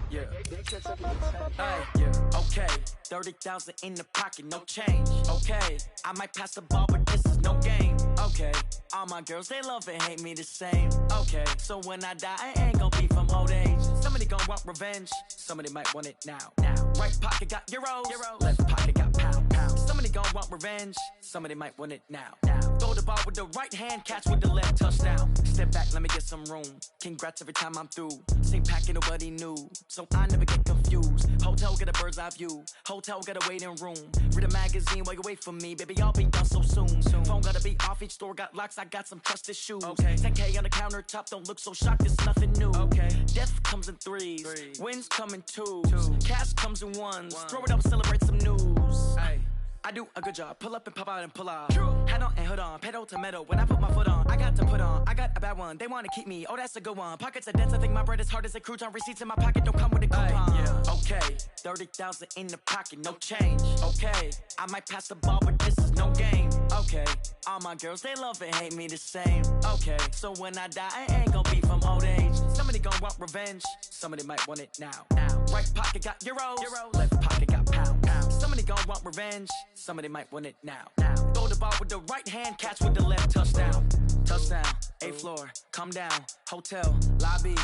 yeah. Hey, yeah, okay. 30,000 in the pocket, no change. Okay, I might pass the ball, but this is no game. Okay, all my girls, they love and hate me the same. Okay, so when I die, I ain't gon' be from old age. Somebody gon' want revenge, somebody might want it now. Right pocket got euros, left pocket got pound. Somebody gon' want revenge, somebody might want it now. Throw the ball with the right hand, catch with the left, touchdown. Step back, let me get some room. Congrats every time I'm through. Same packet, nobody knew, so I never get confused. Hotel get a bird's eye view. Hotel got a waiting room. Read a magazine while you wait for me, baby. I'll be done so soon. Phone gotta be off. Each store got locks. I got some trusted shoes. 10K on the countertop. Don't look so shocked. It's nothing new. Death comes in threes. Wins come in twos. Cash comes in ones. Throw it up, celebrate some news. I do a good job. Pull up and pop out and pull out. Head on and hood on. Pedal to metal. When I put my foot on, I got to put on. I got a bad one. They want to keep me. Oh, that's a good one. Pockets are dense. I think my bread is hard as a crouton. Receipts in my pocket don't come with a coupon. Okay, 30,000 in the pocket, no change. Okay, I might pass the ball, but this is no game. Okay, all my girls, they love and hate me the same. Okay, so when I die, I ain't gon' be from old age. Somebody gon' want revenge. Somebody might want it now. Right pocket got euros. Left pocket got pound. Somebody gon' want revenge. Somebody might want it now. Throw the ball with the right hand, catch with the left, touchdown. Touchdown, 8th floor, come down. Hotel, lobby.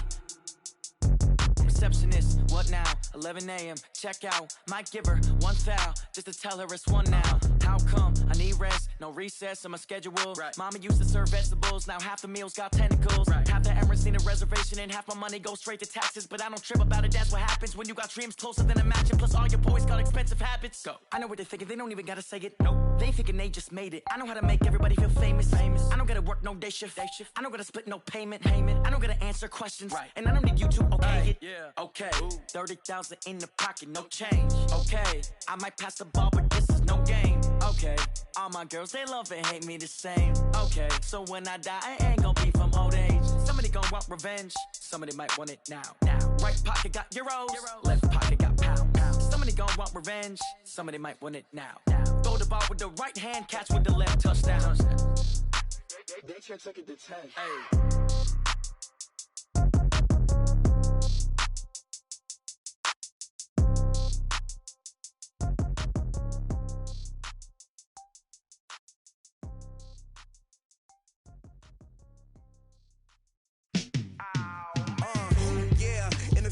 Receptionist, what now? 11 a.m., check out. Might give her one foul, just to tell her it's one now. How come? I need rest, no recess in my schedule. Mama used to serve vegetables, now half the meals got tentacles. Half the Emirates need a reservation and half my money goes straight to taxes. But I don't trip about it, that's what happens when you got dreams closer than imagine. Plus all your boys got expensive habits. Go. I know what they're thinking, they don't even gotta say it. Nope. They thinking they just made it. I know how to make everybody feel famous. I don't gotta work no day shift. I don't gotta split no payment. I don't gotta answer questions. And I don't need you to okay it. Okay, 30,000 in the pocket, no change. Okay, I might pass the ball, but this is no game. Okay, all my girls, they love and hate me the same. Okay, so when I die, I ain't gon' be from old age. Somebody gon' want revenge, somebody might want it now. Right pocket got euros, left pocket got pound. Somebody gon' want revenge, somebody might want it now. Throw the ball with the right hand, catch with the left, touchdown. They check it to 10.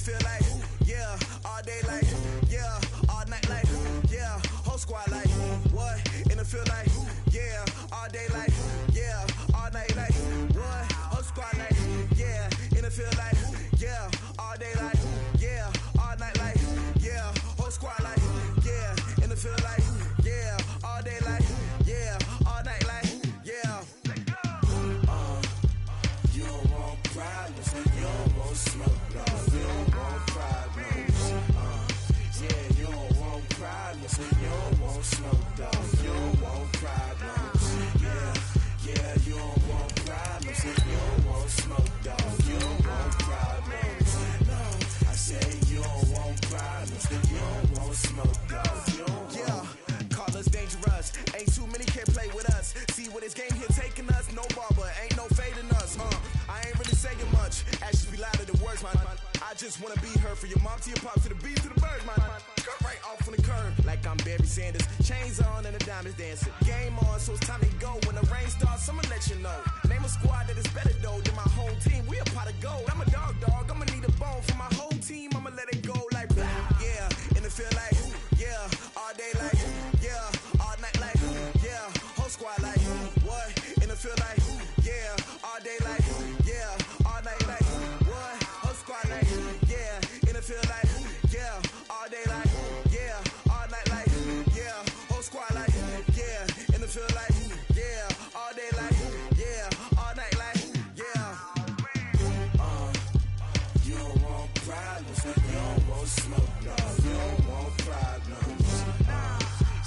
Feel like, yeah, all day like, yeah, all night like, yeah, whole squad like, what? And it feel like, yeah, all day like, yeah, all night like, what? Whole squad like, yeah, and it feel like, yeah, all day like, yeah, all night like, yeah, whole squad like, yeah, and it feel like, yeah, all day like, yeah, all night like, yeah. You don't want problems, you don't want smoke. You don't want smoke, dog. You don't want problems. Yeah, you don't want problems. You don't want smoke, dog. You don't want problems. No, I say you don't want problems. You don't want smoke, dog. You don't want. Yeah, call us dangerous. Ain't too many can play with us. See what this game here taking us. No barber, ain't no fading us. I ain't really saying much. Actions be louder than words, man. I just wanna be heard from your mom to your pop to the beat to the birds, man. Cut right off on the curb, like I'm Barry Sanders. Chains on and the diamonds dancing. Game on, so it's time to go. When the rain starts, I'ma let you know. Name a squad that is better though than my whole team. We a pot of gold. I'm a dog. I'ma need a bone for my whole team. I'ma let it go like blah. Yeah, and it feel like yeah, all day like yeah, all night like yeah, whole squad like what? And it feel like yeah, all day like yeah, all night like what? Whole squad like yeah, and it feel like yeah, all day like yeah, all night like yeah, whole squad like yeah, and it feel like yeah, all day like yeah, all night like yeah. You don't want problems, you don't want smoke, no, you don't want problems.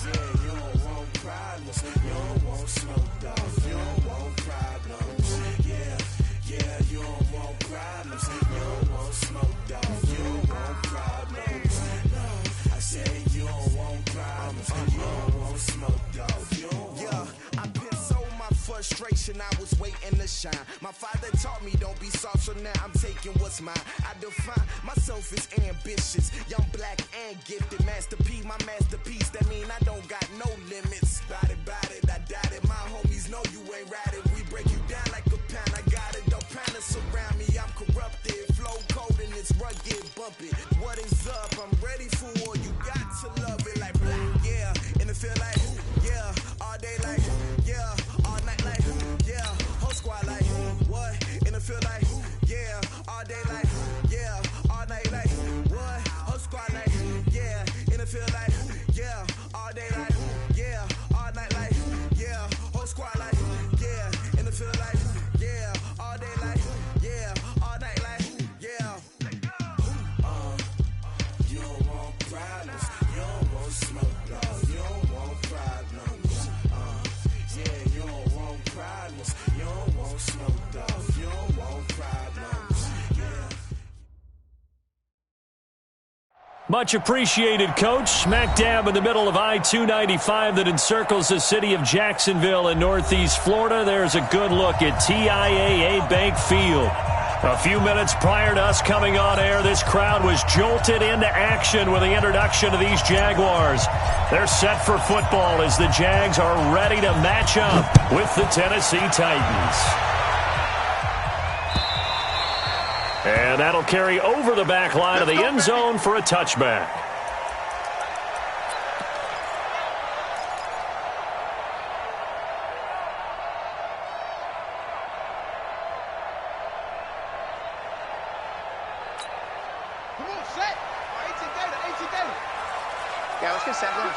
Yeah, you don't want problems, you don't want smoke, dog. You don't want problems. Yeah, you don't want problems, you don't want smoke, dog. You don't want problems. No, I say you don't want problems, you don't want smoke, dog. You don't want. Yeah, I been so my first frustration, I was waiting to shine. My father taught me don't be soft, so now I'm taking what's mine. I define myself as ambitious, young, black, and gifted. Master P, my masterpiece, that mean I don't got no limits. Bout it, I doubt it. My homies know you ain't ratted. We break you down like a pound. I got it, don't panic surround me. I'm corrupted, flow cold and it's rugged, bumpy. What is up? I'm ready for war. You got to love it like black, yeah. And it feel like, yeah. All day like, yeah. All night like, yeah. Whole squad like, what? And it feel like, yeah. All day like, yeah. All night like, what? Whole squad like, yeah. And it feel like, yeah. All day like, yeah. All night like, yeah. Whole squad like, yeah. And it feel like, yeah. All day like, yeah. All night like, yeah. You don't want problems. You don't want smoke, dog. You don't want problems. Yeah, you don't want problems. You don't want smoke, dog. You don't want problems. Yeah. Much appreciated, Coach. Smack dab in the middle of I-295 that encircles the city of Jacksonville in Northeast Florida. There's a good look at TIAA Bank Field. A few minutes prior to us coming on air, this crowd was jolted into action with the introduction of these Jaguars. They're set for football as the Jags are ready to match up with the Tennessee Titans. And that'll carry over the back line of the end zone for a touchback. Come on, set. 18 data. Yeah, let's get set lunch.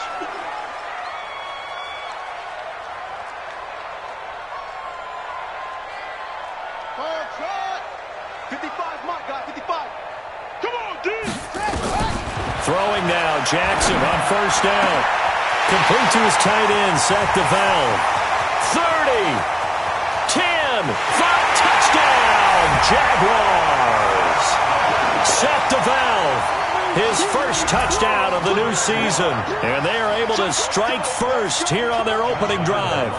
Ball shot. 55, Mike, got 55. Come on, D. Throwing now, Jackson on first down. Complete to his tight end, Zach DeVal. 30, 10, 5, touchdown, Jaguars. Zach DeVal, his first touchdown of the new season. And they are able to strike first here on their opening drive.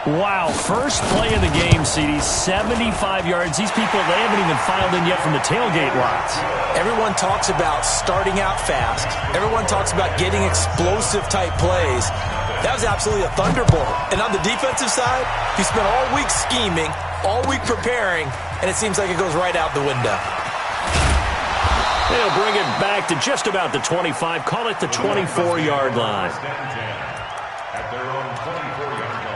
Wow, first play of the game, CD, 75 yards. These people, they haven't even filed in yet from the tailgate lots. Everyone talks about starting out fast. Everyone talks about getting explosive-type plays. That was absolutely a thunderbolt. And on the defensive side, you spent all week scheming, all week preparing, and it seems like it goes right out the window. They'll bring it back to just about the 25, call it the 24-yard line. At their own 24-yard line.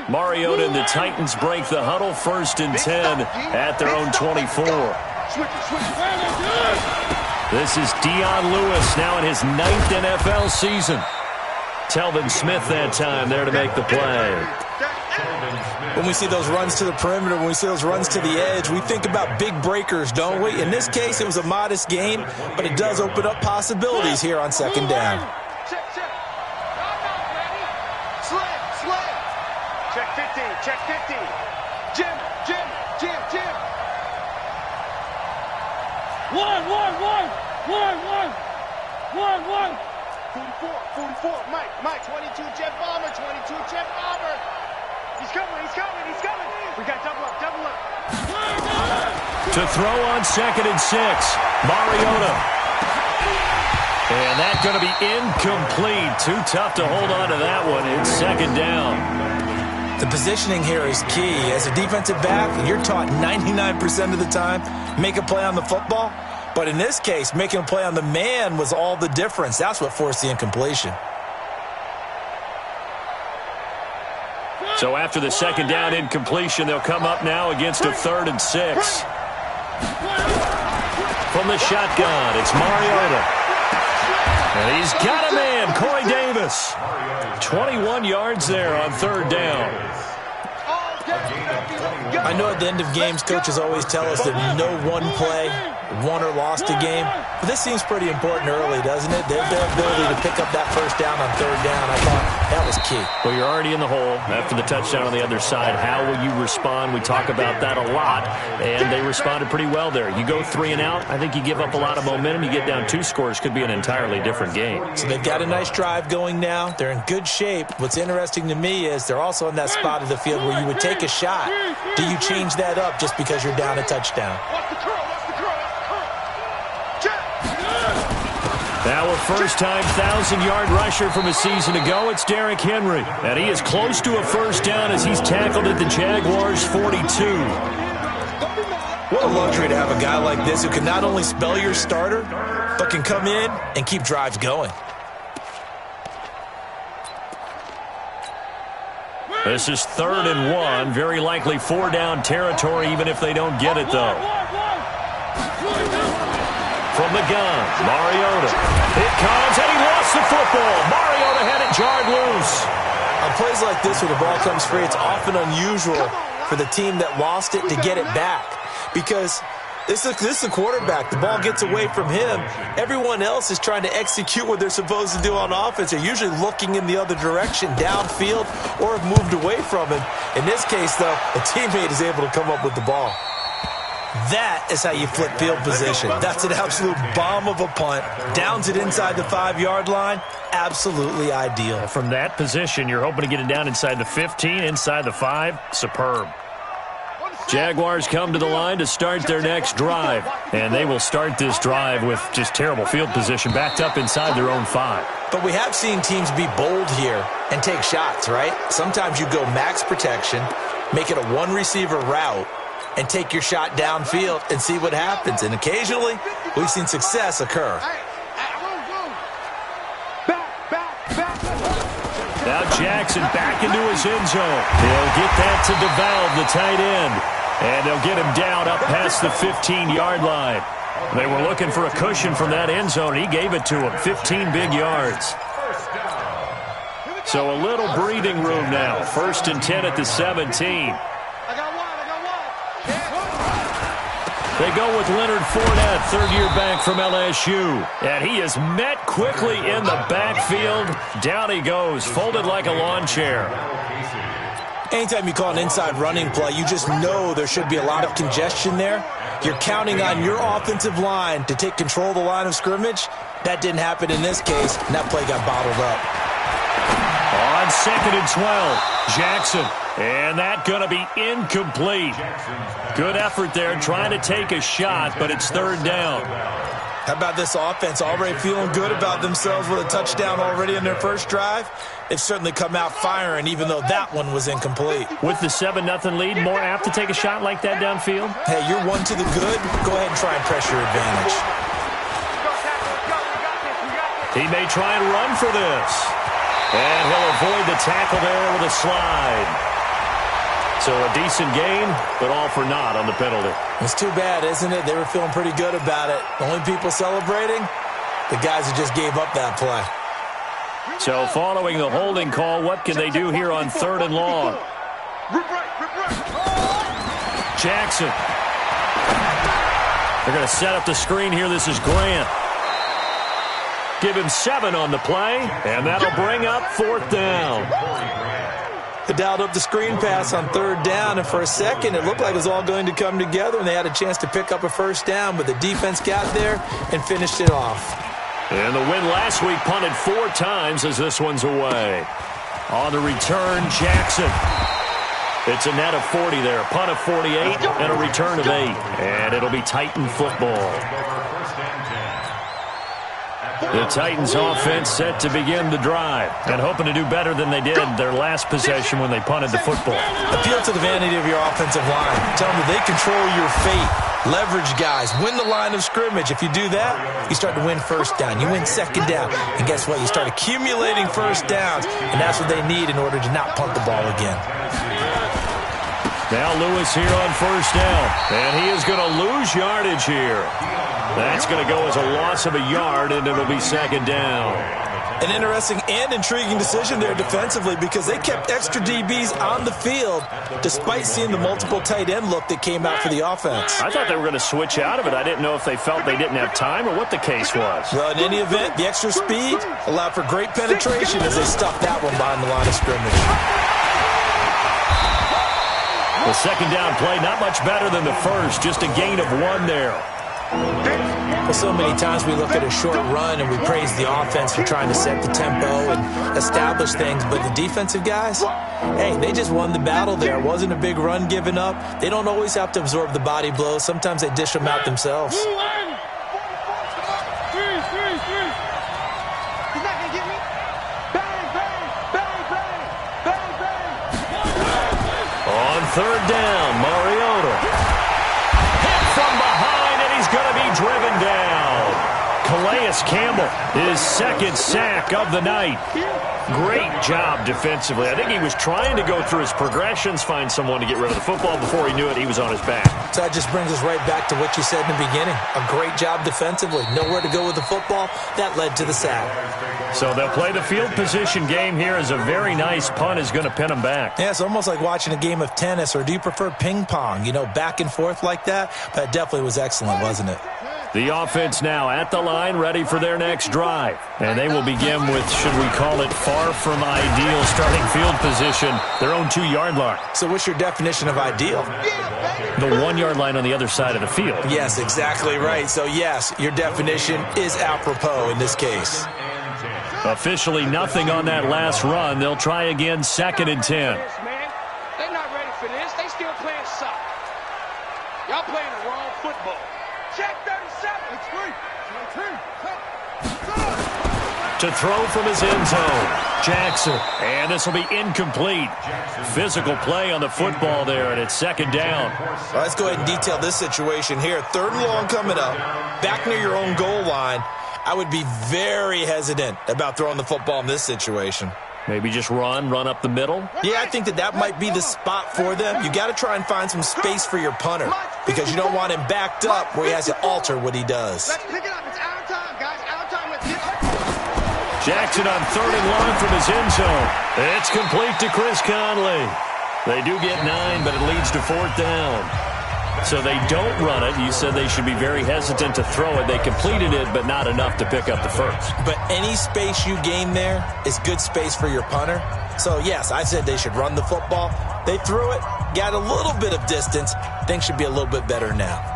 Mariota and the Titans break the huddle, 1st and 10 at their own 24. This is Dion Lewis now in his 9th NFL season. Telvin Smith that time there to make the play. When we see those runs to the perimeter, when we see those runs to the edge, we think about big breakers, don't we? In this case, it was a modest gain, but it does open up possibilities here on 2nd down. Check 50. Jim. 1. 44. Mike. 22. Jet Bomber. He's coming. We got double up. To throw on 2nd and 6. Mariota. And that's going to be incomplete. Too tough to hold on to that one. It's 2nd down. The positioning here is key. As a defensive back, you're taught 99% of the time, make a play on the football. But in this case, making a play on the man was all the difference. That's what forced the incompletion. So after the 2nd down incompletion, they'll come up now against a 3rd and 6. From the shotgun, it's Mariota. And he's got a man, Corey Davis. 21 yards there on 3rd down. I know at the end of games, coaches always tell us that no one play won or lost a game. But this seems pretty important early, doesn't it? Their ability to pick up that 1st down on 3rd down, I thought that is key. Well, you're already in the hole after the touchdown on the other side. How will you respond? We talk about that a lot, and they responded pretty well there. You go 3 and out, I think you give up a lot of momentum. You get down 2 scores, could be an entirely different game. So they've got a nice drive going now. They're in good shape. What's interesting to me is they're also in that spot of the field where you would take a shot. Do you change that up just because you're down a touchdown? Now a first-time 1,000-yard rusher from a season ago, it's Derrick Henry. And he is close to a first down as he's tackled at the Jaguars' 42. What a luxury to have a guy like this who can not only spell your starter, but can come in and keep drives going. This is 3rd and 1, very likely 4-down territory, even if they don't get it, though. From the gun, Mariota. It comes, and he lost the football. Mariota had it jarred loose. On plays like this where the ball comes free, it's often unusual for the team that lost it to get it back. Because this is the quarterback. The ball gets away from him. Everyone else is trying to execute what they're supposed to do on offense. They're usually looking in the other direction, downfield, or have moved away from him. In this case, though, a teammate is able to come up with the ball. That is how you flip field position. That's an absolute bomb of a punt. Downs it inside the 5-yard line. Absolutely ideal. From that position, you're hoping to get it down inside the 15, inside the 5. Superb. Jaguars come to the line to start their next drive. And they will start this drive with just terrible field position, backed up inside their own 5. But we have seen teams be bold here and take shots, right? Sometimes you go max protection, make it a one-receiver route, and take your shot downfield and see what happens. And occasionally, we've seen success occur. Now Jackson back into his end zone. He'll get that to DeValve, the tight end. And they'll get him down up past the 15-yard line. They were looking for a cushion from that end zone. He gave it to him, 15 big yards. So a little breathing room now. 1st and 10 at the 17. They go with Leonard Fournette, 3rd-year back from LSU. And he is met quickly in the backfield. Down he goes, folded like a lawn chair. Anytime you call an inside running play, you just know there should be a lot of congestion there. You're counting on your offensive line to take control of the line of scrimmage. That didn't happen in this case, and that play got bottled up. On 2nd and 12, Jackson. And that going to be incomplete. Good effort there, trying to take a shot, but it's 3rd down. How about this offense already feeling good about themselves with a touchdown already in their first drive? They've certainly come out firing, even though that one was incomplete. With the 7-0 lead, more apt to take a shot like that downfield? Hey, you're 1 to the good. Go ahead and try and press your advantage. He may try and run for this. And he'll avoid the tackle there with a slide. So a decent gain, but all for naught on the penalty. It's too bad, isn't it? They were feeling pretty good about it. The only people celebrating, the guys who just gave up that play. So following the holding call, what can they do here on 3rd and long? Jackson. They're going to set up the screen here. This is Grant. Give him 7 on the play, and that'll bring up 4th down. They dialed up the screen pass on 3rd down, and for a second it looked like it was all going to come together, and they had a chance to pick up a first down, but the defense got there and finished it off. And the win last week punted 4 times as this one's away. On the return, Jackson. It's a net of 40 there, punt of 48, and a return of 8. And it'll be Titan football. The Titans offense set to begin the drive and hoping to do better than they did their last possession when they punted the football. Appeal to the vanity of your offensive line. Tell them that they control your fate. Leverage guys. Win the line of scrimmage. If you do that, you start to win first down. You win second down. And guess what? You start accumulating first downs, and that's what they need in order to not punt the ball again. Now Lewis here on first down, and he is going to lose yardage here. That's going to go as a loss of a yard, and it'll be 2nd down. An interesting and intriguing decision there defensively because they kept extra DBs on the field despite seeing the multiple tight end look that came out for the offense. I thought they were going to switch out of it. I didn't know if they felt they didn't have time or what the case was. Well, in any event, the extra speed allowed for great penetration as they stuffed that one behind the line of scrimmage. The second down play, not much better than the first, just a gain of 1 there. Well, so many times we look at a short run and we praise the offense for trying to set the tempo and establish things, but the defensive guys, hey, they just won the battle there. It wasn't a big run given up. They don't always have to absorb the body blows. Sometimes they dish them out themselves. He's not going to get me. Bang, bang, bang, bang, bang, bang. On third down, Mariota. Hit from behind, and he's going to be driven down. Calais Campbell, his second sack of the night. Great job defensively. I think he was trying to go through his progressions, find someone to get rid of the football. Before he knew it, he was on his back. So that just brings us right back to what you said in the beginning. A great job defensively. Nowhere to go with the football. That led to the sack. So they'll play the field position game here as a very nice punt is going to pin them back. Yeah, it's almost like watching a game of tennis, or do you prefer ping pong? You know, back and forth like that? But it definitely was excellent, wasn't it? The offense now at the line, ready for their next drive. And they will begin with, should we call it, far from ideal starting field position, their own 2-yard line. So what's your definition of ideal? The 1-yard line on the other side of the field. Yes, exactly right. So, yes, your definition is apropos in this case. Officially nothing on that last run. They'll try again, 2nd and 10. They're not ready for this. They still playing soccer. Y'all playing the wrong football. Check 37. It's free. To throw from his end zone, Jackson. And this will be incomplete. Physical play on the football there, and it's 2nd down. Well, let's go ahead and detail this situation here. 3rd and long coming up. Back near your own goal line. I would be very hesitant about throwing the football in this situation. Maybe just run up the middle? Yeah, I think that might be the spot for them. You got to try and find some space for your punter because you don't want him backed up where he has to alter what he does. Let's pick it up. It's our time, guys. Our time. Let's get up. Jackson on 3rd and long from his end zone. It's complete to Chris Conley. They do get 9, but it leads to 4th down. So they don't run it. You said they should be very hesitant to throw it. They completed it, but not enough to pick up the first. But any space you gain there is good space for your punter. So, yes, I said they should run the football. They threw it, got a little bit of distance. Things should be a little bit better now.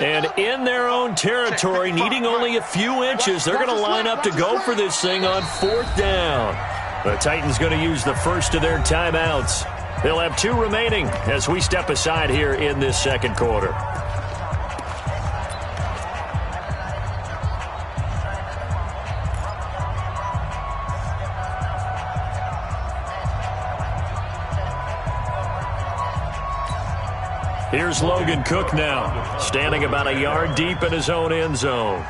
And in their own territory, needing only a few inches, they're going to line up to go for this thing on 4th down. The Titans going to use the first of their timeouts. They'll have 2 remaining as we step aside here in this 2nd quarter. Here's Logan Cook now, standing about a yard deep in his own end zone.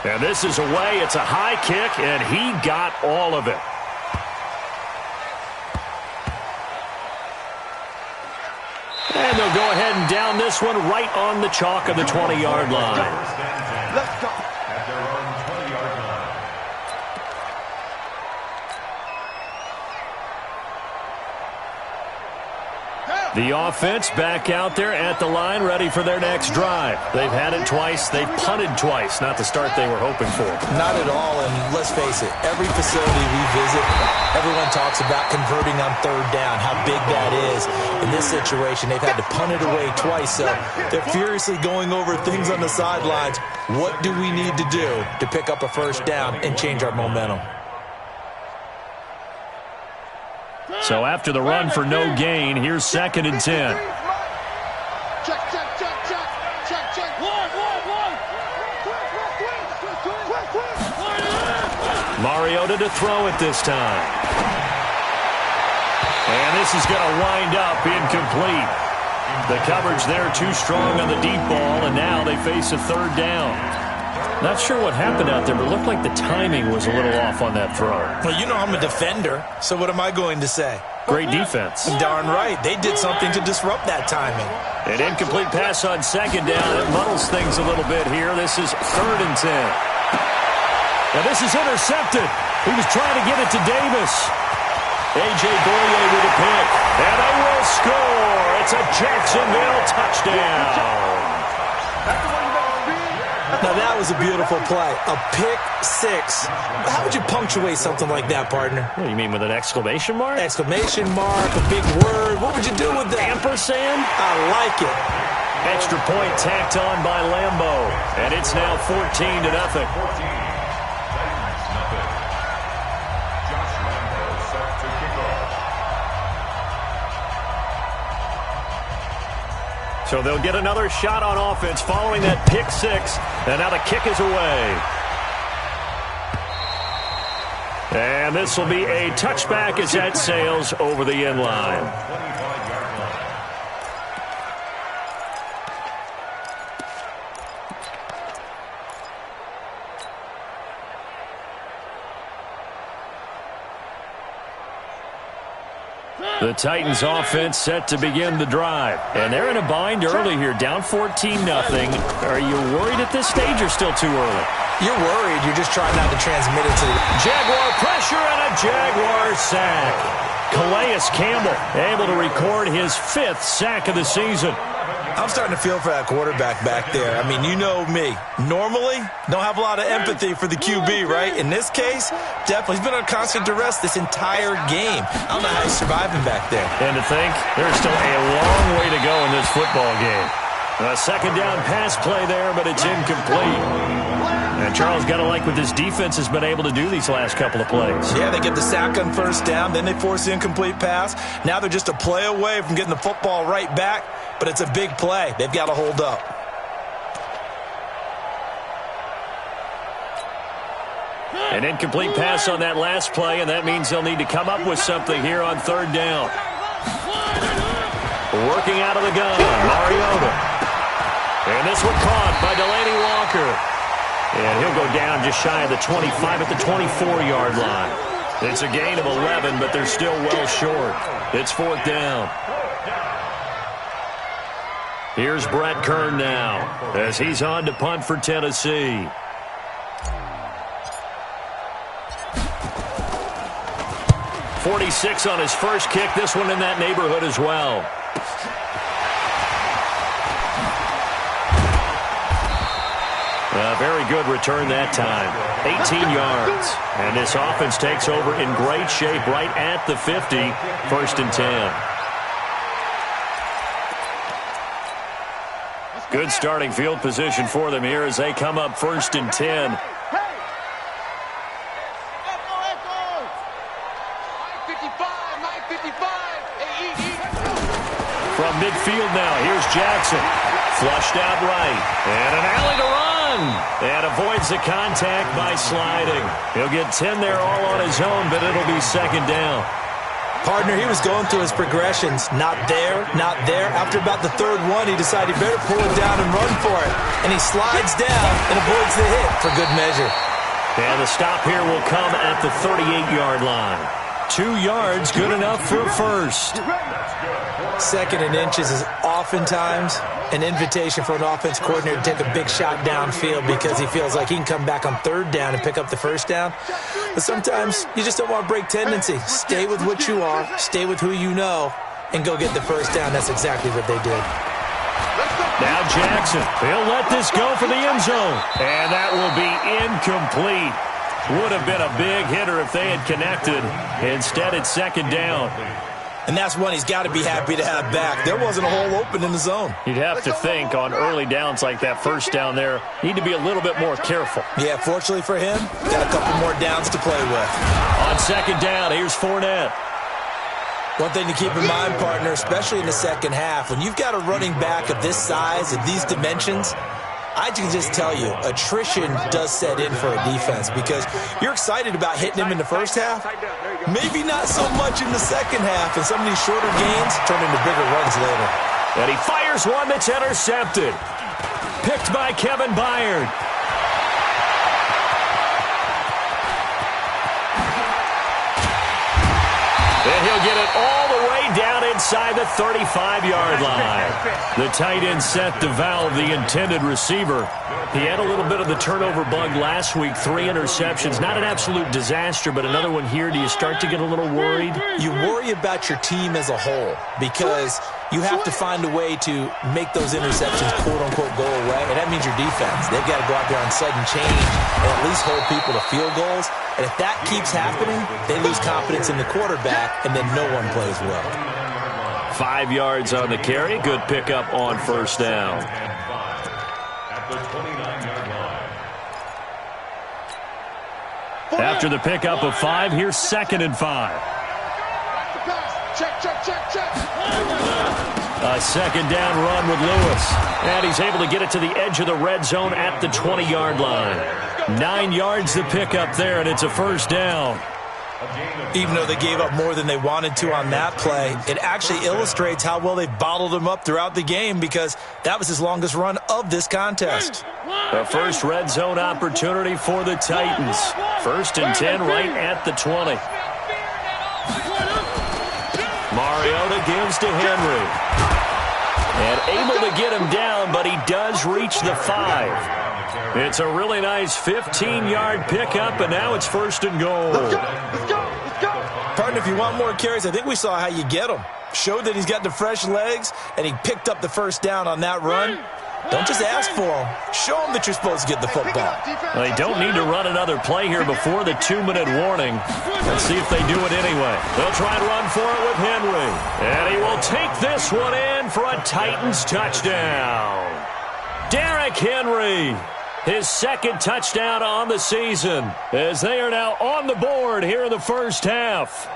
And this is away. It's a high kick, and he got all of it. And they'll go ahead and down this one right on the chalk of the 20-yard line. Let's go. The offense back out there at the line, ready for their next drive. They've had it twice. They've punted twice. Not the start they were hoping for. Not at all, and let's face it, every facility we visit, everyone talks about converting on 3rd down, how big that is. In this situation, they've had to punt it away twice, so they're furiously going over things on the sidelines. What do we need to do to pick up a 1st down and change our momentum? So after the run for no gain, here's 2nd and 10. Check, check, check, check. Check, check. One. Quick. Mariota to throw it this time. And this is going to wind up incomplete. The coverage there too strong on the deep ball, and now they face a third down. Not sure what happened out there, but it looked like the timing was a little off on that throw. Well, you know I'm a defender, so what am I going to say? Great defense. Darn right. They did something to disrupt that timing. An incomplete pass on second down. It muddles things a little bit here. This is 3rd and 10. Now this is intercepted. He was trying to get it to Davis. A.J. Boye with a pick. And they will score. It's a Jacksonville touchdown. Now that was a beautiful play. A pick six. How would you punctuate something like that, partner? What do you mean, with an exclamation mark? Exclamation mark, a big word. What would you do with that? Ampersand? I like it. Extra point tacked on by Lambo. And it's now 14-0. So they'll get another shot on offense following that pick six. And now the kick is away. And this will be a touchback as that sails over the end line. The Titans offense set to begin the drive. And they're in a bind early here, down 14-0. Are you worried at this stage or still too early? You're worried. You're just trying not to transmit it to the Jaguar pressure and a Jaguar sack. Calais Campbell able to record his 5th sack of the season. I'm starting to feel for that quarterback back there. I mean, you know me. Normally, don't have a lot of empathy for the QB, right? In this case, definitely. He's been on constant duress this entire game. I don't know how he's surviving back there. And to think, there's still a long way to go in this football game. A second down pass play there, but it's incomplete. And Charles got to like what this defense has been able to do these last couple of plays. Yeah, they get the sack on first down, then they force the incomplete pass. Now they're just a play away from getting the football right back, but it's a big play. They've got to hold up. An incomplete pass on that last play, and that means they'll need to come up with something here on third down. Working out of the gun, Mariota. And this one caught by Delaney Walker. And he'll go down just shy of the 25 at the 24-yard line. It's a gain of 11, but they're still well short. It's 4th down. Here's Brett Kern now as he's on to punt for Tennessee. .46 on his first kick. This one in that neighborhood as well. A very good return that time. 18 yards. And this offense takes over in great shape right at the 50. 1st and 10. Good starting field position for them here as they come up 1st and 10. From midfield now, here's Jackson. Flushed out right. And an alley to run. And avoids the contact by sliding. He'll get 10 there all on his own, but it'll be 2nd down. Partner, he was going through his progressions. Not there, not there. After about the 3rd one, he decided he better pull it down and run for it. And he slides down and avoids the hit for good measure. And the stop here will come at the 38-yard line. 2 yards, good enough for a first. 2nd and inches is oftentimes an invitation for an offense coordinator to take a big shot downfield because he feels like he can come back on 3rd down and pick up the 1st down. But sometimes you just don't want to break tendency. Stay with what you are, stay with who you know, and go get the 1st down. That's exactly what they did. Now Jackson, he'll let this go for the end zone. And that will be incomplete. Would have been a big hitter if they had connected. Instead, it's 2nd down. And that's one he's got to be happy to have back. There wasn't a hole open in the zone. You'd have to think on early downs like that 1st down there, need to be a little bit more careful. Yeah, fortunately for him, got a couple more downs to play with. On 2nd down, here's Fournette. One thing to keep in mind, partner, especially in the second half, when you've got a running back of this size, of these dimensions, I can just tell you, attrition does set in for a defense because you're excited about hitting him in the first half. Maybe not so much in the second half, and some of these shorter gains turn into bigger runs later. And he fires one that's intercepted. Picked by Kevin Byard. And he'll get it all the way down inside the 35-yard line. The tight end set to valve the intended receiver. He had a little bit of the turnover bug last week, 3 interceptions. Not an absolute disaster, but another one here. Do you start to get a little worried? You worry about your team as a whole because you have to find a way to make those interceptions, quote-unquote, go away, and that means your defense. They've got to go out there on sudden change and at least hold people to field goals. And if that keeps happening, they lose confidence in the quarterback, and then no one plays well. 5 yards on the carry. Good pickup on first down. At the 29-yard line. After the pickup of 5, here's 2nd and 5. Check, check, check, check. A second down run with Lewis. And he's able to get it to the edge of the red zone at the 20-yard line. 9 yards to pick up there, and it's a first down. Even though they gave up more than they wanted to on that play, it actually illustrates how well they bottled him up throughout the game because that was his longest run of this contest. The first red zone opportunity for the Titans. 1st and 10 right at the 20. Mariota gives to Henry. And able to get him down, but he does reach the 5. It's a really nice 15-yard pickup, and now it's 1st and goal. Let's go, let's go, let's go. Partner, if you want more carries, I think we saw how you get him. Showed that he's got the fresh legs, and he picked up the first down on that run. Don't just ask for him. Show him that you're supposed to get the football. Well, they don't need to run another play here before the 2-minute warning. Let's see if they do it anyway. They'll try and run for it with Henry. And he will take this one in for a Titans touchdown. Derrick Henry, his 2nd touchdown on the season, as they are now on the board here in the first half.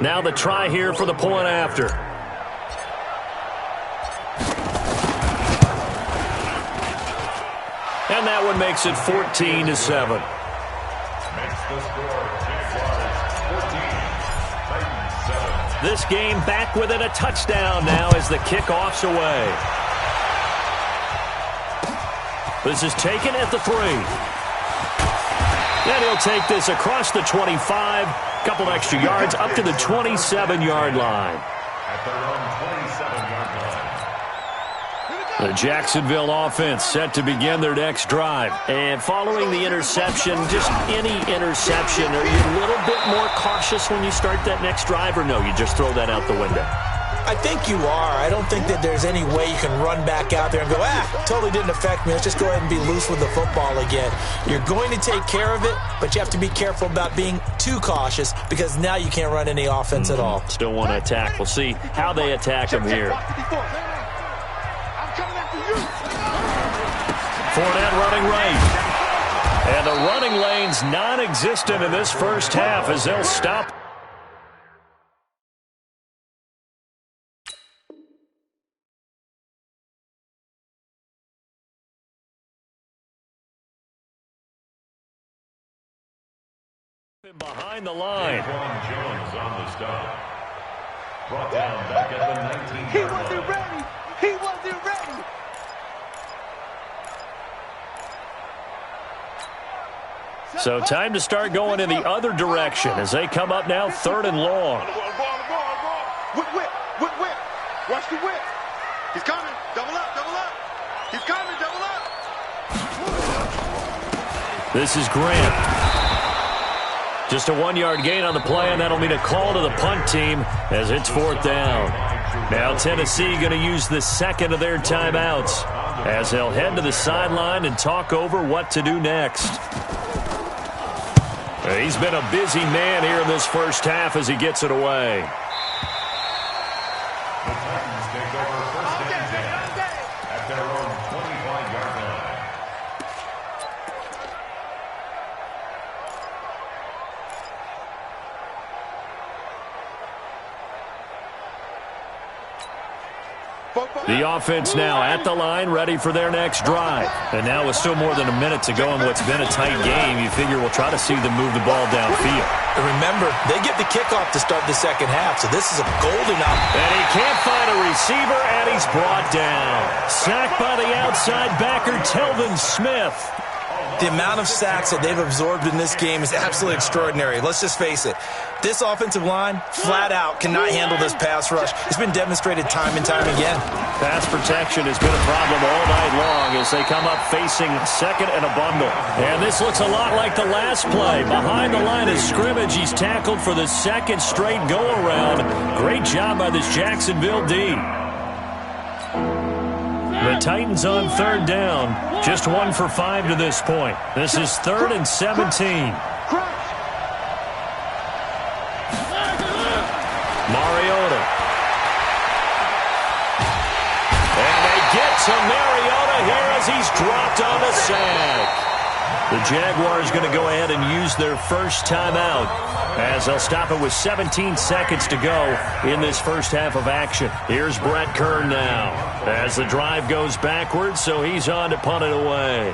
Now the try here for the point after. And that one makes it 14-7. Makes the score Jaguars 14, Titans 7. This game back within a touchdown now as the kickoff's away. This is taken at the 3. Then he'll take this across the 25. Couple extra yards up to the 27-yard line. At their own 27-yard line. The Jacksonville offense set to begin their next drive. And following the interception, just any interception, are you a little bit more cautious when you start that next drive, or no, you just throw that out the window? I think you are. I don't think that there's any way you can run back out there and go, totally didn't affect me. Let's just go ahead and be loose with the football again. You're going to take care of it, but you have to be careful about being too cautious because now you can't run any offense at all. Still want to attack. We'll see how they attack him here. Fournette running right. And the running lane's non-existent in this first half as they'll stop. Behind the line. Jones on the stop. Brought down back at the 19-yard line. He wasn't ready. He wasn't ready. So time to start going in the other direction as they come up now 3rd and long. Whip, whip, whip, whip. Watch the whip. He's coming. Double up, double up. He's coming, double up. This is Grant. Just a 1-yard gain on the play, and that'll mean a call to the punt team as it's 4th down. Now Tennessee going to use the 2nd of their timeouts as they'll head to the sideline and talk over what to do next. He's been a busy man here in this first half as he gets it away. The Titans take over 1st and 10 at their own 25-yard line. The offense now at the line, ready for their next drive. And now with still more than a minute to go in what's been a tight game, you figure we'll try to see them move the ball downfield. And remember, they get the kickoff to start the second half, so this is a golden opportunity. And he can't find a receiver, and he's brought down. Sacked by the outside backer, Telvin Smith. The amount of sacks that they've absorbed in this game is absolutely extraordinary. Let's just face it. This offensive line, flat out, cannot handle this pass rush. It's been demonstrated time and time again. Pass protection has been a problem all night long as they come up facing second and a bundle. And this looks a lot like the last play. Behind the line of scrimmage, he's tackled for the second straight go-around. Great job by this Jacksonville D. The Titans on third down. Just 1 for 5 to this point. This is 3rd and 17. Mariota. And they get to Mariota here as he's dropped on the sack. The Jaguars going to go ahead and use their first timeout as they'll stop it with 17 seconds to go in this first half of action. Here's Brett Kern now as the drive goes backwards, so he's on to punt it away.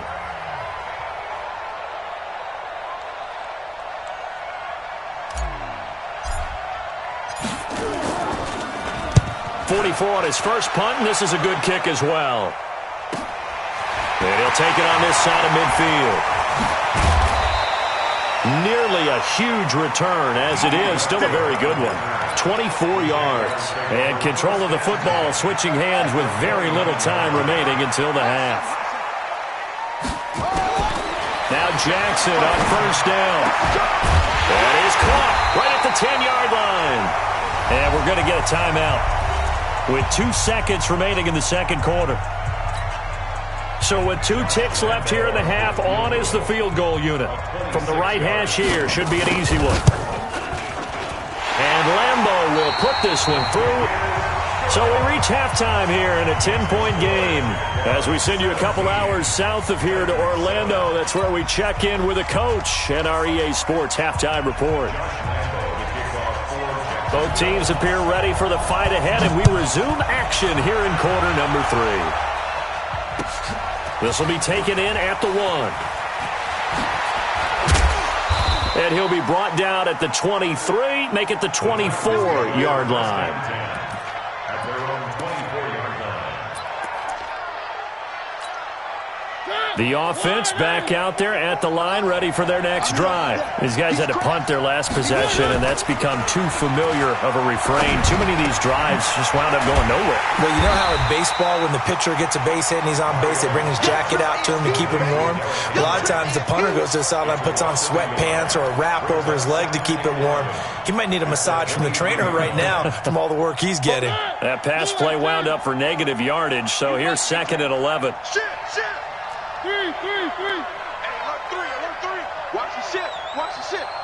On his first punt, and this is a good kick as well. And he'll take it on this side of midfield. Nearly a huge return, as it is still a very good one. 24 yards. And control of the football switching hands with very little time remaining until the half. Now Jackson on first down. That is caught right at the 10-yard line. And we're going to get a timeout with 2 seconds remaining in the second quarter. So with 2 ticks left here in the half, on is the field goal unit. From the right hash here, should be an easy one. And Lambeau will put this one through. So we reach halftime here in a 10-point game. As we send you a couple hours south of here to Orlando, that's where we check in with a coach and our EA Sports halftime report. Both teams appear ready for the fight ahead, and we resume action here in quarter number 3. This will be taken in at the 1. And he'll be brought down at the 23, make it the 24-yard line. The offense back out there at the line, ready for their next drive. These guys had to punt their last possession, and that's become too familiar of a refrain. Too many of these drives just wound up going nowhere. Well, you know how in baseball, when the pitcher gets a base hit and he's on base, they bring his jacket out to him to keep him warm? A lot of times the punter goes to the sideline, puts on sweatpants or a wrap over his leg to keep it warm. He might need a massage from the trainer right now from all the work he's getting. That pass play wound up for negative yardage, so here's 2nd and 11. Three. Hey, alert 3. Watch the ship.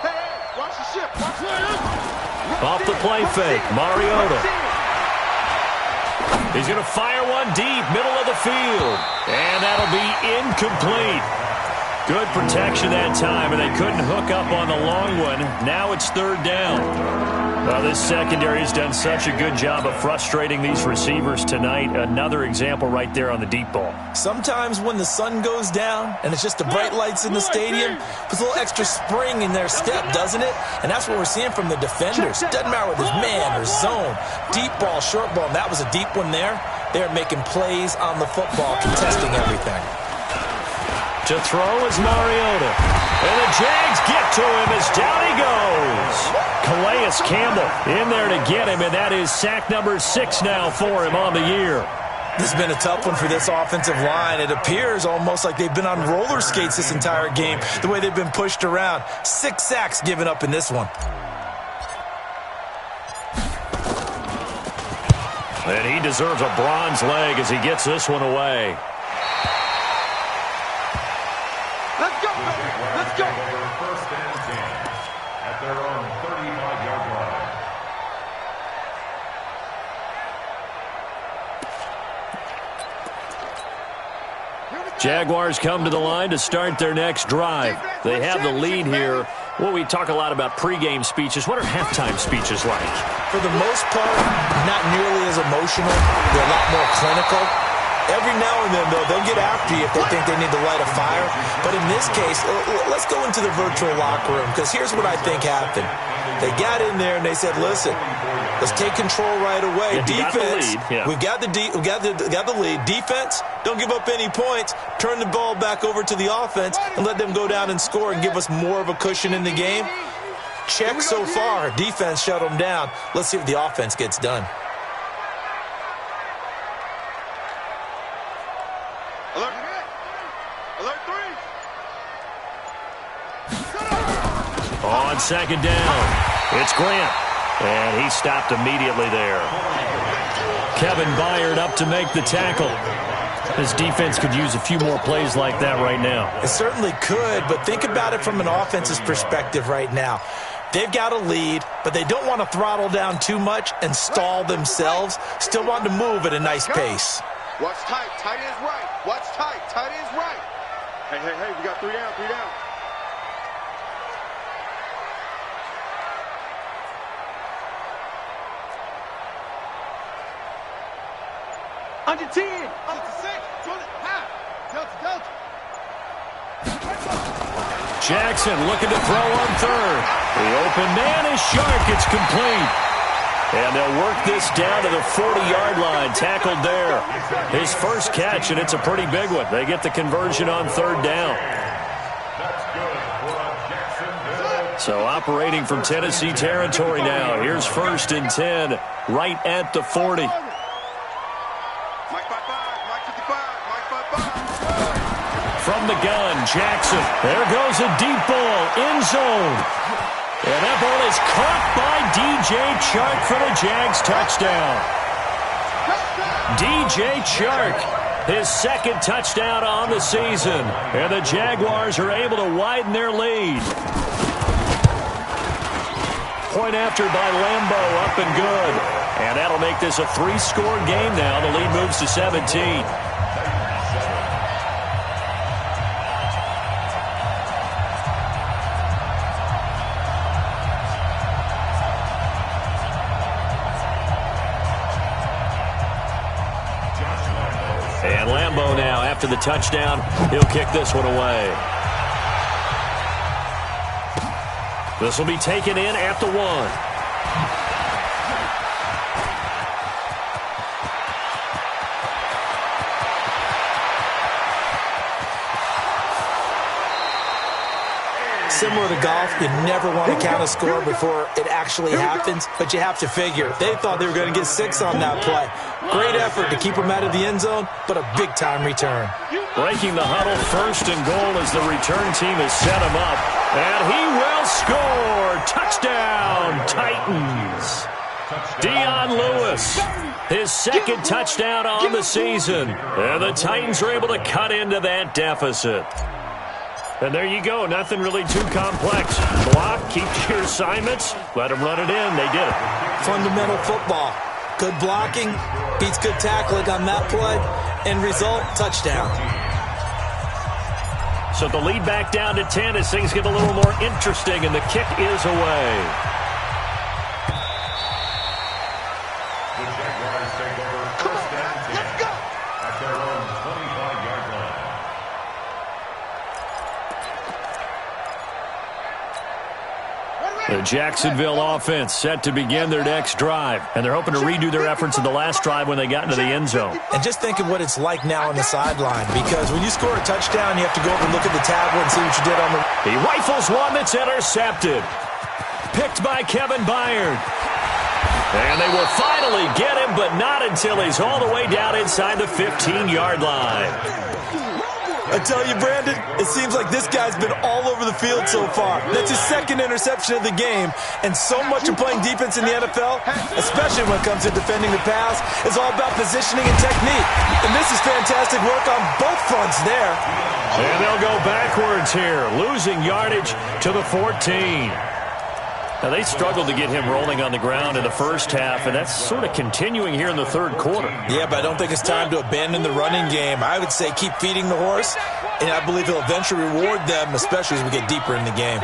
Hey, watch the ship. Off the play fake, Mariota. He's going to fire one deep, middle of the field. And that'll be incomplete. Good protection that time, and they couldn't hook up on the long one. Now it's 3rd down. Well, this secondary has done such a good job of frustrating these receivers tonight. Another example right there on the deep ball. Sometimes when the sun goes down and it's just the bright lights in the stadium, puts a little extra spring in their step, doesn't it? And that's what we're seeing from the defenders. Doesn't matter whether it's man or zone, deep ball, short ball. And that was a deep one there. They're making plays on the football, contesting everything. To throw is Mariota. And the Jags get to him as down he goes. Calais Campbell in there to get him, and that is sack number 6 now for him on the year. This has been a tough one for this offensive line. It appears almost like they've been on roller skates this entire game, the way they've been pushed around. 6 sacks given up in this one. And he deserves a bronze leg as he gets this one away. Let's go, baby. Let's go. First and 10 at their own 35-yard line. Jaguars come to the line to start their next drive. They have the lead here Well, we talk a lot about pregame speeches. What are halftime speeches like? For the most part, not nearly as emotional. They're a lot more clinical. Every now and then, though, they'll get after you if they think they need to light a fire. But in this case, let's go into the virtual locker room, because here's what I think happened. They got in there and they said, listen, let's take control right away. Defense, we've got the lead. Defense, don't give up any points. Turn the ball back over to the offense and let them go down and score and give us more of a cushion in the game. Check so far. Defense shut them down. Let's see if the offense gets done. On second down, it's Grant, and he stopped immediately there. Kevin Byard up to make the tackle. This defense could use a few more plays like that right now. It certainly could, but think about it from an offense's perspective right now. They've got a lead, but they don't want to throttle down too much and stall themselves. Still want to move at a nice pace. Watch tight. Tight is right. Watch tight. Tight is right. Hey, we got 3 down, 3 down. Under 10. Up to 6. Delta. Jackson looking to throw on third. The open man is Shark. It's complete. And they'll work this down to the 40-yard line. Tackled there. His first catch, and it's a pretty big one. They get the conversion on third down. So operating from Tennessee territory now. Here's 1st and 10, right at the 40. From the gun, Jackson. There goes a deep ball, end zone. And that ball is caught by DJ Chark for the Jags touchdown. DJ Chark, his 2nd touchdown on the season. And the Jaguars are able to widen their lead. Point after by Lambo, up and good. And that'll make this a 3-score game now. The lead moves to 17. And Lambo now, after the touchdown, he'll kick this one away. This will be taken in at the 1. Similar to golf, you never want to count a score before it actually happens, but you have to figure. They thought they were going to get 6 on that play. Great effort to keep them out of the end zone, but a big-time return. Breaking the huddle, 1st and goal as the return team has set him up. And he will score! Touchdown, Titans! Dion Lewis, his 2nd touchdown on the season. And the Titans are able to cut into that deficit. And there you go. Nothing really too complex. Block, keep to your assignments, let them run it in. They did it. Fundamental football. Good blocking, beats good tackling on that play. End result, touchdown. So the lead back down to 10 as things get a little more interesting, and the kick is away. The Jaguars take over 1st and 10 at their own 25-yard line. The Jacksonville offense set to begin their next drive, and they're hoping to redo their efforts in the last drive when they got into the end zone. And just think of what it's like now on the sideline, because when you score a touchdown, you have to go over and look at the tablet and see what you did on the... He rifles one that's intercepted. Picked by Kevin Byard. And they will finally get him, but not until he's all the way down inside the 15-yard line. I tell you, Brandon, it seems like this guy's been all over the field so far. That's his 2nd interception of the game. And so much of playing defense in the NFL, especially when it comes to defending the pass, is all about positioning and technique. And this is fantastic work on both fronts there. And they'll go backwards here, losing yardage to the 14. Now, they struggled to get him rolling on the ground in the first half, and that's sort of continuing here in the 3rd quarter. Yeah, but I don't think it's time to abandon the running game. I would say keep feeding the horse, and I believe he'll eventually reward them, especially as we get deeper in the game.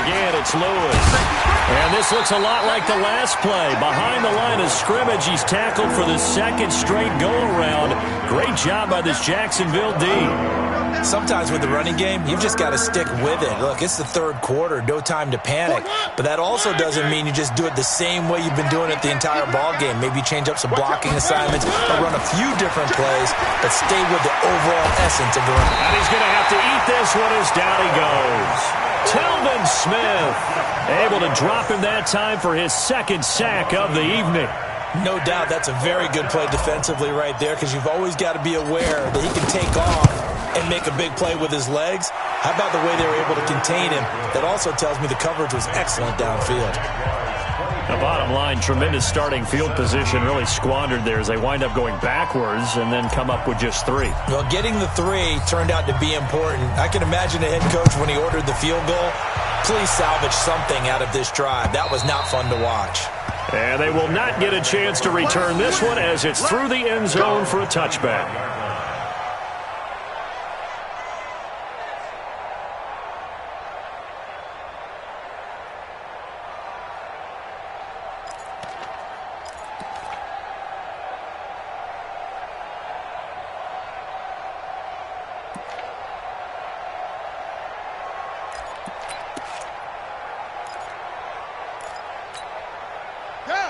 Again, it's Lewis. And this looks a lot like the last play. Behind the line of scrimmage, he's tackled for the second straight go-around. Great job by this Jacksonville D. Sometimes with the running game, you've just got to stick with it. Look, it's the third quarter, no time to panic. But that also doesn't mean you just do it the same way you've been doing it the entire ball game. Maybe change up some blocking assignments or run a few different plays, but stay with the overall essence of the run. And he's going to have to eat this one as down he goes. Telvin Smith able to drop him that time for his second sack of the evening. No doubt that's a very good play defensively right there, because you've always got to be aware that he can take off and make a big play with his legs. How about the way they were able to contain him? That also tells me the coverage was excellent downfield. The bottom line, tremendous starting field position, really squandered there as they wind up going backwards and then come up with just 3. Well, getting the 3 turned out to be important. I can imagine the head coach when he ordered the field goal. Please salvage something out of this drive. That was not fun to watch. And they will not get a chance to return this one as it's through the end zone for a touchback.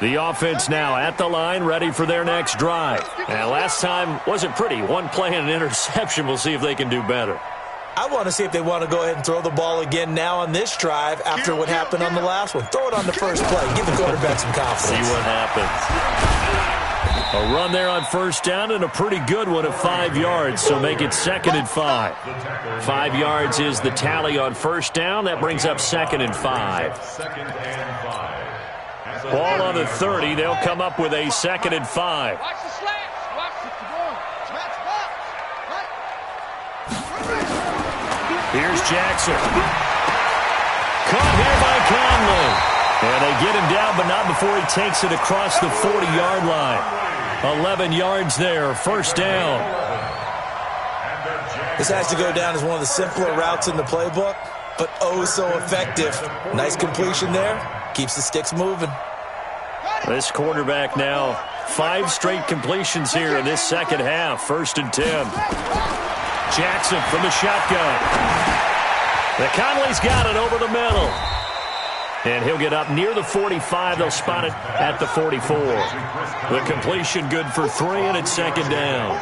The offense now at the line, ready for their next drive. And last time wasn't pretty. One play and an interception. We'll see if they can do better. I want to see if they want to go ahead and throw the ball again now on this drive after what happened on the last one. Throw it on the first play. Give the quarterback some confidence. See what happens. A run there on first down and a pretty good one of 5 yards, so make it 2nd and 5. 5 yards is the tally on first down. That brings up 2nd and 5. Ball on the 30. They'll come up with a 2nd and 5. Watch the slants. Watch the Here's Jackson. Caught here by Conley. And they get him down, but not before he takes it across the 40-yard line. 11 yards there, first down. This has to go down as one of the simpler routes in the playbook, but oh so effective. Nice completion there. Keeps the sticks moving. This quarterback now, 5 straight completions here in this second half. 1st and 10. Jackson from the shotgun. The Conley's got it over the middle. And he'll get up near the 45. They'll spot it at the 44. The completion good for 3, and it's 2nd down.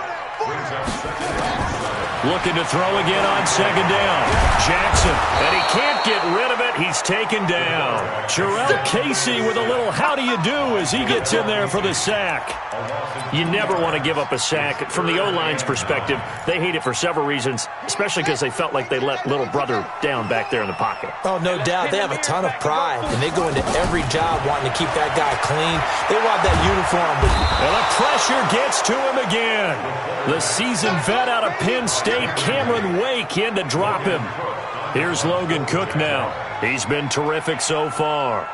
Looking to throw again on 2nd down. Jackson, and he can't get rid of it. He's taken down. Jarrell Casey with a little how do you do as he gets in there for the sack. You never want to give up a sack. From the O-line's perspective, they hate it for several reasons, especially because they felt like they let little brother down back there in the pocket. Oh, no doubt. They have a ton of pride, and they go into every job wanting to keep that guy clean. They want that uniform. And the pressure gets to him again. The seasoned vet out of Penn State, Cameron Wake, in to drop him. Here's Logan Cook now. He's been terrific so far.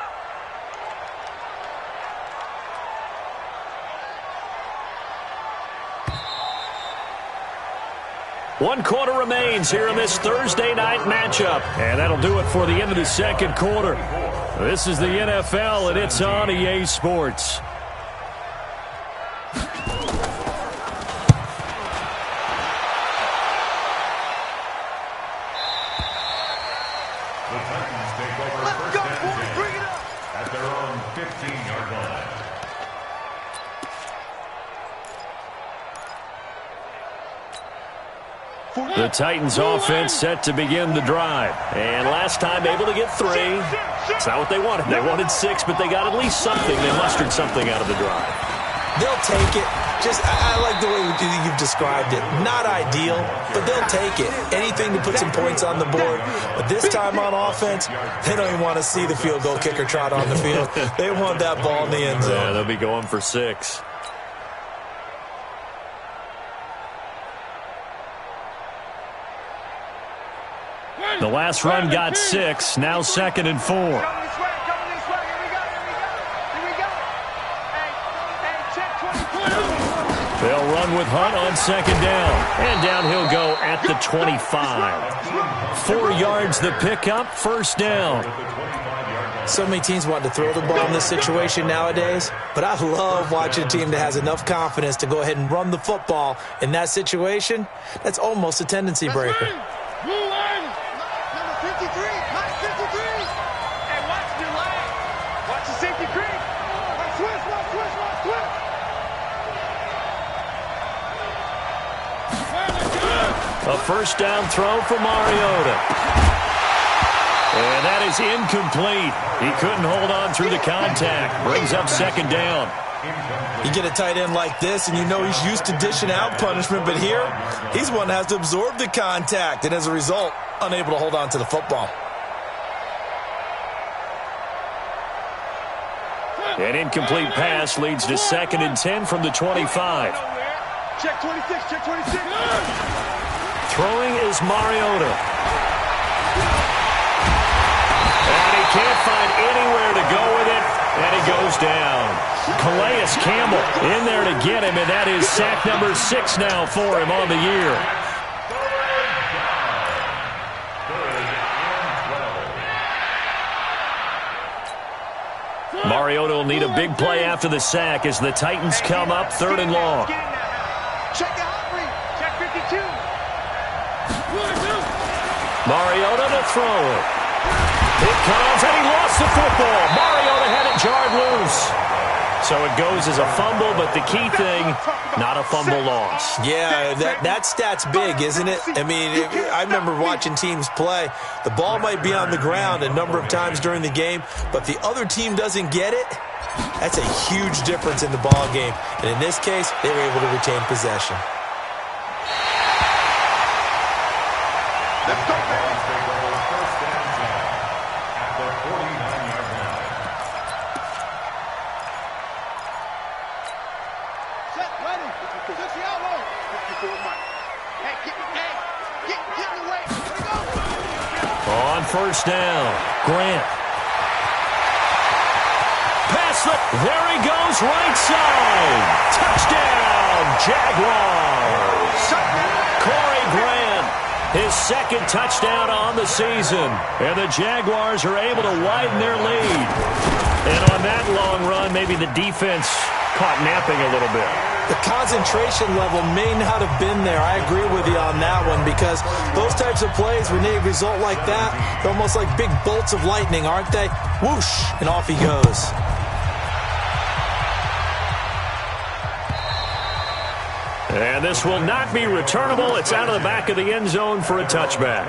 One quarter remains here in this Thursday night matchup. And that'll do it for the end of the second quarter. This is the NFL, and it's on EA Sports. The Titans offense set to begin the drive. And last time able to get 3. It's not what they wanted. They wanted 6, but they got at least something. They mustered something out of the drive. They'll take it. I like the way you've described it. Not ideal, but they'll take it. Anything to put some points on the board. But this time on offense, they don't even want to see the field goal kicker trot on the field. They want that ball in the end zone. Yeah, they'll be going for 6. The last run got 6. Now 2nd and 4. They'll run Run with Hunt on second down. And down he'll go at the 25. 4 yards the pickup, first down. So many teams want to throw the ball in this situation nowadays, but I love watching a team that has enough confidence to go ahead and run the football in that situation. That's almost a tendency breaker. Number 53, not 53. Hey, watch the line. Watch the safety creep. Watch switch. A first down throw for Mariota. And that is incomplete. He couldn't hold on through the contact. Brings up second down. You get a tight end like this, and you know he's used to dishing out punishment, but here, he's one that has to absorb the contact, and as a result, unable to hold on to the football. An incomplete pass leads to 2nd and 10 from the 25. Check 26. Throwing is Mariota. And he can't find anywhere to go with it, and he goes down. Calais Campbell in there to get him, and that is sack number 6 now for him on the year. Mariota will need a big play after the sack as the Titans come up 3rd and long. Check the hot read. Check 52. Mariota to throw it. It comes, and he lost the football. Mariota had it jarred loose. So it goes as a fumble, but the key thing, not a fumble loss. Yeah, that stat's big, isn't it? I mean, I remember watching teams play. The ball might be on the ground a number of times during the game, but the other team doesn't get it. That's a huge difference in the ball game. And in this case, they were able to retain possession. Let's go, man. On first down, Grant. Pass it. There he goes, right side. Touchdown, Jaguars. Corey Grant, his 2nd touchdown on the season. And the Jaguars are able to widen their lead. And on that long run, maybe the defense caught napping a little bit. The concentration level may not have been there. I agree with you on that one because those types of plays, when they result like that, they're almost like big bolts of lightning, aren't they? Whoosh, and off he goes. And this will not be returnable. It's out of the back of the end zone for a touchback.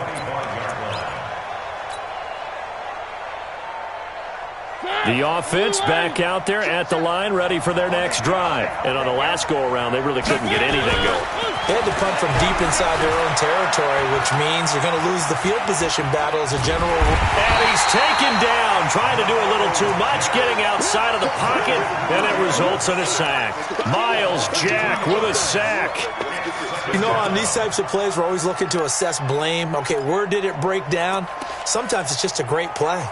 The offense back out there at the line, ready for their next drive. And on the last go-around, they really couldn't get anything going. They had to punt from deep inside their own territory, which means you're going to lose the field position battle as a general. And he's taken down, trying to do a little too much, getting outside of the pocket, and it results in a sack. Miles Jack with a sack. You know, on these types of plays, we're always looking to assess blame. Okay, where did it break down? Sometimes it's just a great play.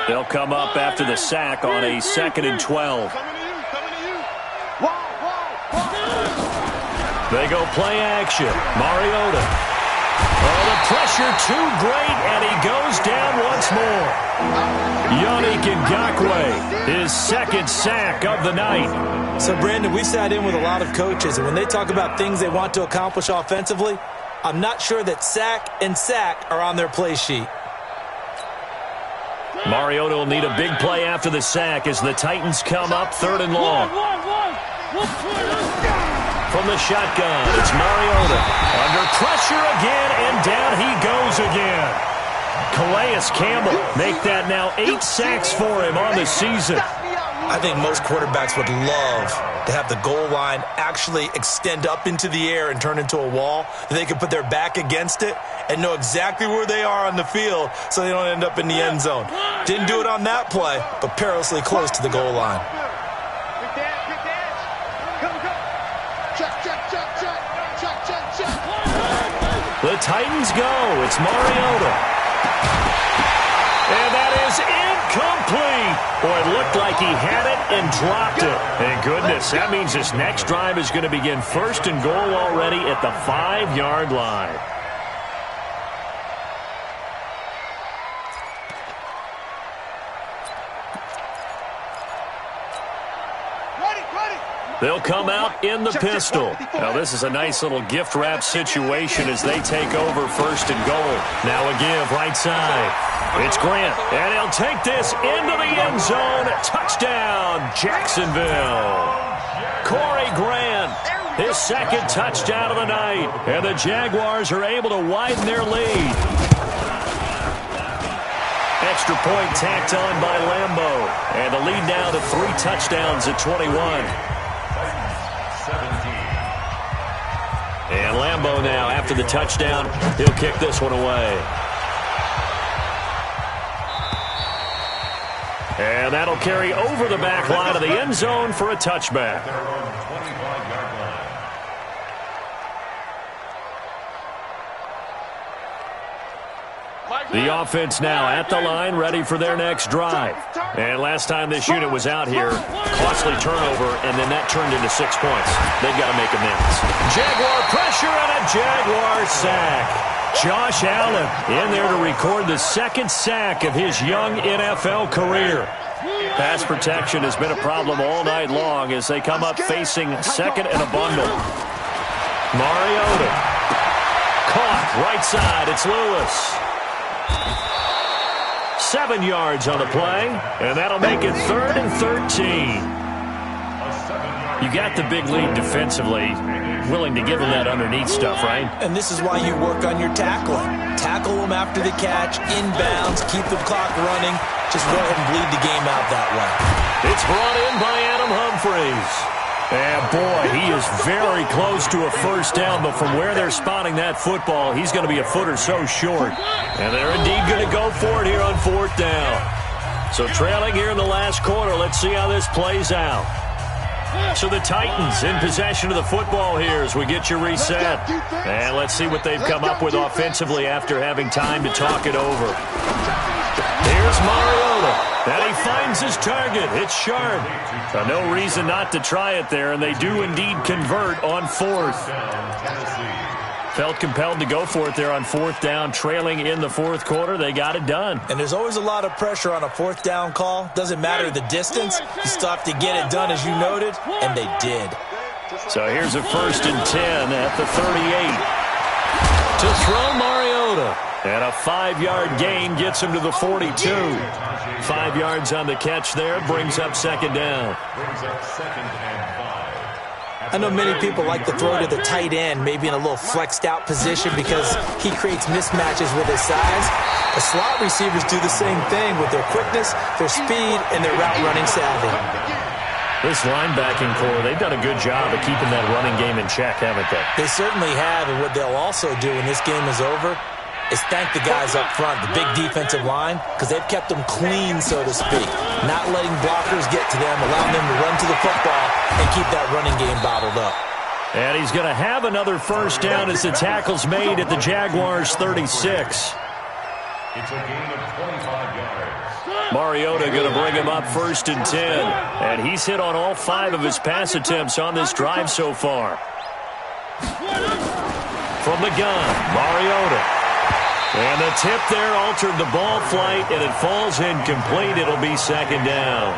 They'll come up after the sack on a 2nd and 12. They go play action. Mariota. Oh, the pressure too great, and he goes down once more. Yannick Ngakoue, his 2nd sack of the night. So, Brandon, we sat in with a lot of coaches, and when they talk about things they want to accomplish offensively, I'm not sure that sack and sack are on their play sheet. Mariota will need a big play after the sack as the Titans come up 3rd and long. From the shotgun, it's Mariota. Under pressure again, and down he goes again. Calais Campbell make that now 8 sacks for him on the season. I think most quarterbacks would love to have the goal line actually extend up into the air and turn into a wall. They can put their back against it and know exactly where they are on the field so they don't end up in the end zone. Didn't do it on that play, but perilously close to the goal line. The Titans go. It's Mariota. And that is incomplete. Boy, it looked like he had it and dropped it. And goodness, that means this next drive is going to begin first and goal already at the 5-yard line. They'll come out in the pistol. Now, this is a nice little gift wrap situation as they take over first and goal. Now a give right side. It's Grant, and he'll take this into the end zone. Touchdown, Jacksonville. Corey Grant, his second touchdown of the night. And the Jaguars are able to widen their lead. Extra point tacked on by Lambeau. And the lead now to 3 touchdowns at 21. And Lambeau now, after the touchdown, he'll kick this one away. And that'll carry over the back line of the end zone for a touchback. The offense now at the line, ready for their next drive. And last time this unit was out here, costly turnover, and then that turned into 6 points. They've got to make amends. Jaguar pressure and a Jaguar sack. Josh Allen in there to record the second sack of his young NFL career. Pass protection has been a problem all night long as they come up facing second and a bundle. Mariota. Caught right side. It's Lewis. 7 yards on the play, and that'll make it 3rd and 13. You got the big lead defensively, willing to give them that underneath stuff, right? And this is why you work on your tackling. Tackle them after the catch, inbounds, keep the clock running. Just go ahead and bleed the game out that way. It's brought in by Adam Humphries. And, boy, he is very close to a first down, but from where they're spotting that football, he's going to be a foot or so short. And they're indeed going to go for it here on 4th down. So trailing here in the last quarter, let's see how this plays out. So the Titans in possession of the football here as we get you reset. And let's see what they've come up with offensively after having time to talk it over. Here's Mariota. And he finds his target. It's sharp. No reason not to try it there, and they do indeed convert on 4th. Felt compelled to go for it there on 4th down, trailing in the 4th quarter. They got it done. And there's always a lot of pressure on a 4th down call. Doesn't matter the distance. You still have to get it done, as you noted, and they did. So here's a 1st and 10 at the 38. To throw Mariota. And a 5-yard gain gets him to the 42. 5 yards on the catch there, brings up 2nd down. I know many people like to throw to the tight end, maybe in a little flexed out position because he creates mismatches with his size. The slot receivers do the same thing with their quickness, their speed, and their route running savvy. This linebacking core, they've done a good job of keeping that running game in check, haven't they? They certainly have, and what they'll also do when this game is over is thank the guys up front, the big defensive line, because they've kept them clean, so to speak. Not letting blockers get to them, allowing them to run to the football and keep that running game bottled up. And he's going to have another first down as the tackle's made at the Jaguars' 36. It's a gain of 25 yards. Mariota going to bring him up 1st and 10. And he's hit on all 5 of his pass attempts on this drive so far. From the gun, Mariota. And the tip there altered the ball flight, and it falls incomplete. It'll be 2nd down.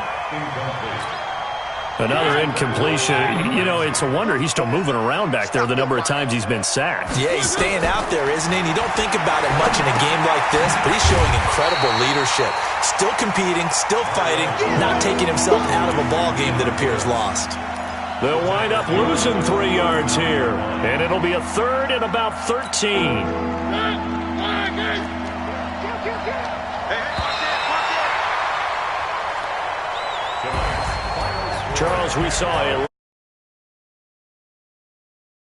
Another incompletion. You know, it's a wonder he's still moving around back there the number of times he's been sacked. Yeah, he's staying out there, isn't he? And you don't think about it much in a game like this, but he's showing incredible leadership. Still competing, still fighting, not taking himself out of a ball game that appears lost. They'll wind up losing 3 yards here, and it'll be a 3rd and about 13. Charles, we saw a